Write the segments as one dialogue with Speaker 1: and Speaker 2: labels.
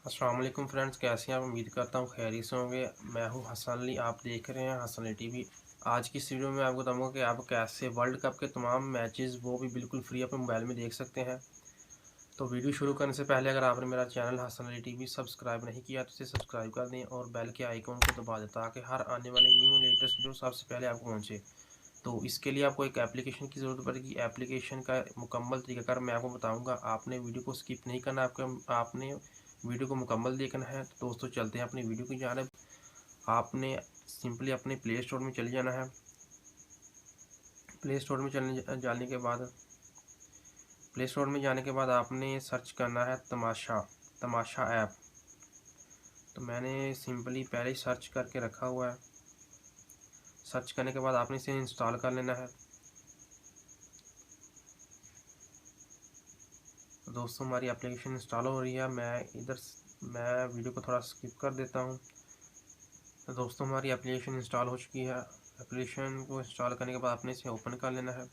Speaker 1: अस्सलाम वालेकुम फ्रेंड्स, कैसे हैं आप? उम्मीद करता हूँ खैरियत से होंगे। मैं हूँ हसन अली, आप देख रहे हैं हसन अली टीवी। आज की इस वीडियो में आपको बताऊंगा कि आप कैसे वर्ल्ड कप के तमाम मैचेस वो भी बिल्कुल फ्री अपने मोबाइल में देख सकते हैं। तो वीडियो शुरू करने से पहले अगर आपने मेरा channel Hasan Ali TV subscribe नहीं किया तो इसे सब्सक्राइब कर दें और बेल के आइकॉन को दबा दें ताकि हर आने वाली न्यू लेटेस्ट वीडियो सबसे पहले आपको पहुँचे। तो इसके लिए आपको एक एप्लीकेशन की ज़रूरत पड़ेगी। एप्लीकेशन का मुकम्मल तरीकाकार मैं आपको बताऊंगा। आपने वीडियो को स्किप नहीं करना, आपने वीडियो को मुकम्मल देखना है। तो दोस्तों चलते हैं अपनी वीडियो की जानिब। आपने सिंपली अपने प्ले स्टोर में चले जाना है। प्ले स्टोर में जाने के बाद आपने सर्च करना है तमाशा ऐप। तो मैंने सिंपली पहले ही सर्च करके रखा हुआ है। सर्च करने के बाद आपने इसे इंस्टॉल कर लेना है। तो दोस्तों हमारी एप्लीकेशन इंस्टॉल हो रही है। मैं वीडियो को थोड़ा स्किप कर देता हूँ। तो दोस्तों हमारी एप्लीकेशन इंस्टॉल हो चुकी है। एप्लीकेशन को इंस्टॉल करने के बाद आपने इसे ओपन कर लेना है।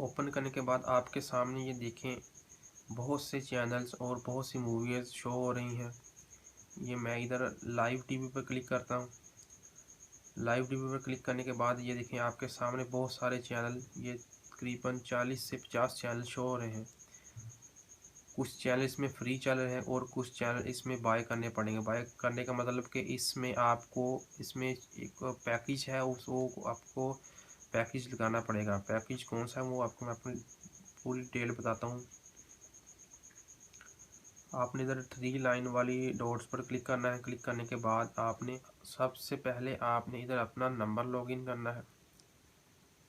Speaker 1: ओपन करने के बाद आपके सामने ये देखें, बहुत से चैनल्स और बहुत सी मूवीज़ शो हो रही हैं। ये मैं इधर लाइव टीवी पर क्लिक करता हूँ। लाइव टीवी पर क्लिक करने के बाद ये देखें आपके सामने बहुत सारे चैनल, ये तकरीबन 40 से 50 चैनल शो हो रहे हैं। कुछ चैनल इसमें फ्री चल रहे हैं और कुछ चैनल इसमें बाय करने पड़ेंगे। बाय करने का मतलब कि इसमें एक पैकेज है, उसको आपको पैकेज लगाना पड़ेगा। पैकेज कौन सा है वो आपको मैं अपनी पूरी डिटेल बताता हूँ। आपने इधर 3 लाइन वाली डॉट्स पर क्लिक करना है। क्लिक करने के बाद आपने सबसे पहले आपने इधर अपना नंबर लॉगिन करना है।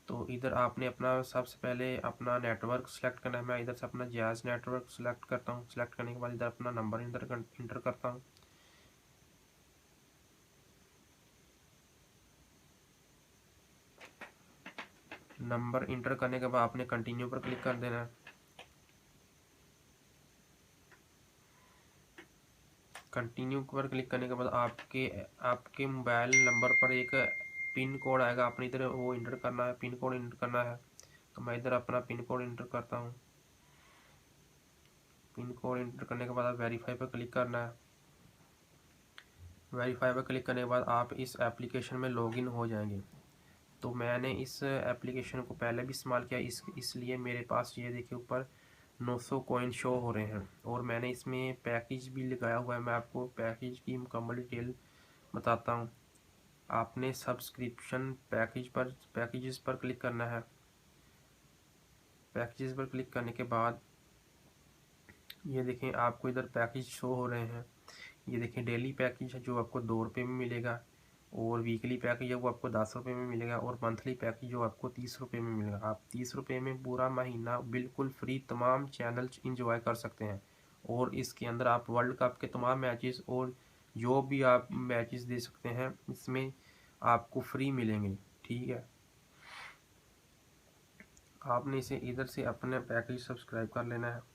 Speaker 1: तो इधर आपने सबसे पहले अपना नेटवर्क सेलेक्ट करना है। मैं इधर से अपना जायज़ नेटवर्क सेलेक्ट करता हूँ। सेलेक्ट करने के बाद इधर अपना नंबर इंटर करता हूँ। नंबर इंटर करने के बाद आपने कंटिन्यू पर क्लिक कर देना है। कंटिन्यू पर क्लिक करने के बाद आपके मोबाइल नंबर पर एक पिन कोड आएगा। आपने इधर वो इंटर करना है, पिन कोड इंटर करना है। तो मैं इधर अपना पिन कोड इंटर करता हूँ। पिन कोड इंटर करने के बाद आप वेरीफाई पर क्लिक करना है। वेरीफाई पर क्लिक करने के बाद आप इस एप्लीकेशन में लॉगिन हो जाएंगे। तो मैंने इस एप्लीकेशन को पहले भी इस्तेमाल किया, इसलिए मेरे पास ये देखिए ऊपर 900 कॉइन शो हो रहे हैं और मैंने इसमें पैकेज भी लगाया हुआ है। मैं आपको पैकेज की मुकम्मल डिटेल बताता हूँ। आपने सब्सक्रिप्शन पैकेजेस पर क्लिक करना है। पैकेजेस पर क्लिक करने के बाद ये देखें आपको इधर पैकेज शो हो रहे हैं। ये देखें डेली पैकेज है जो आपको 2 रुपये में मिलेगा, और वीकली पैकेज है वो आपको 10 रुपये में मिलेगा, और मंथली पैकेज जो आपको 30 रुपये में मिलेगा। आप 30 रुपये में पूरा महीना बिल्कुल फ्री तमाम चैनल्स इंजॉय कर सकते हैं। और इसके अंदर आप वर्ल्ड कप के तमाम मैचेस और जो भी आप मैचेस दे सकते हैं इसमें आपको फ्री मिलेंगे। ठीक है, आपने इसे इधर से अपने पैकेज सब्सक्राइब कर लेना है।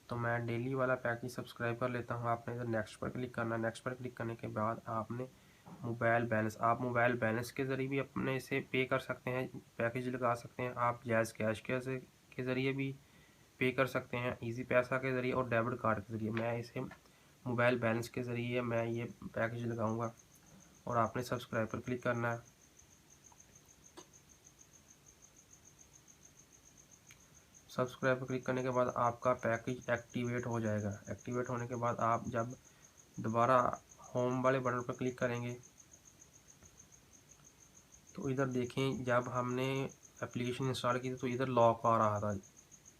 Speaker 1: तो मैं डेली वाला पैकेज सब्सक्राइब कर लेता हूँ। आपने इधर नेक्स्ट पर क्लिक करना है। नेक्स्ट पर क्लिक करने के बाद आप मोबाइल बैलेंस के ज़रिए भी अपने इसे पे कर सकते हैं, पैकेज लगा सकते हैं। आप जायज़ कैश के ज़रिए भी पे कर सकते हैं, इजी पैसा के ज़रिए और डेबिट कार्ड के ज़रिए। मैं इसे मोबाइल बैलेंस के ज़रिए मैं ये पैकेज लगाऊंगा और आपने सब्सक्राइब पर क्लिक करना है। सब्सक्राइब पर क्लिक करने के बाद आपका पैकेज एक्टिवेट हो जाएगा। एक्टिवेट होने के बाद आप जब दोबारा होम वाले बटन पर क्लिक करेंगे तो इधर देखें, जब हमने एप्लीकेशन इंस्टॉल की थी तो इधर लॉक आ रहा था।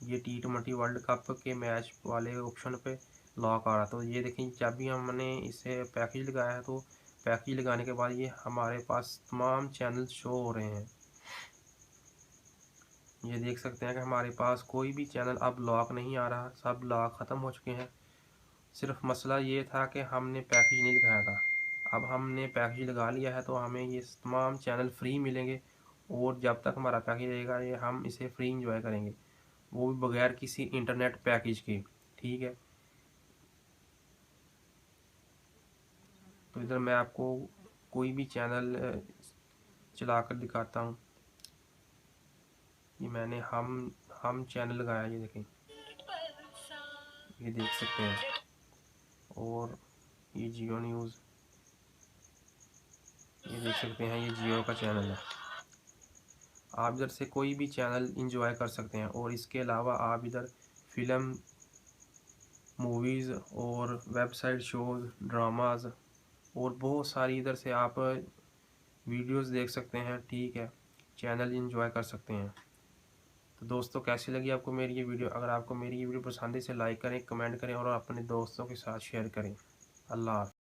Speaker 1: ये T20 वर्ल्ड कप के मैच वाले ऑप्शन पे लॉक आ रहा था। तो ये देखें, जब भी हमने इसे पैकेज लगाया है तो पैकेज लगाने के बाद ये हमारे पास तमाम चैनल शो हो रहे हैं। ये देख सकते हैं कि हमारे पास कोई भी चैनल अब लॉक नहीं आ रहा, सब लॉक ख़त्म हो चुके हैं। सिर्फ मसला ये था कि हमने पैकेज नहीं लगाया था। अब हमने पैकेज लगा लिया है तो हमें ये तमाम चैनल फ्री मिलेंगे, और जब तक हमारा पैकेज रहेगा ये हम इसे फ्री इंजॉय करेंगे, वो भी बगैर किसी इंटरनेट पैकेज के। ठीक है, तो इधर मैं आपको कोई भी चैनल चला कर दिखाता हूँ। ये मैंने हम चैनल लगाया, ये देखें, ये देख सकते हैं। और ये जियो न्यूज़, ये देख सकते हैं, ये जियो का चैनल है। आप इधर से कोई भी चैनल इंजॉय कर सकते हैं। और इसके अलावा आप इधर फिल्म, मूवीज़ और वेबसाइट शोज़, ड्रामाज और बहुत सारी इधर से आप वीडियोस देख सकते हैं। ठीक है, चैनल इंजॉय कर सकते हैं। तो दोस्तों, कैसी लगी आपको मेरी ये वीडियो? अगर आपको मेरी ये वीडियो पसंद है, इसे लाइक करें, कमेंट करें और अपने दोस्तों के साथ शेयर करें। अल्लाह हाफ़िज़।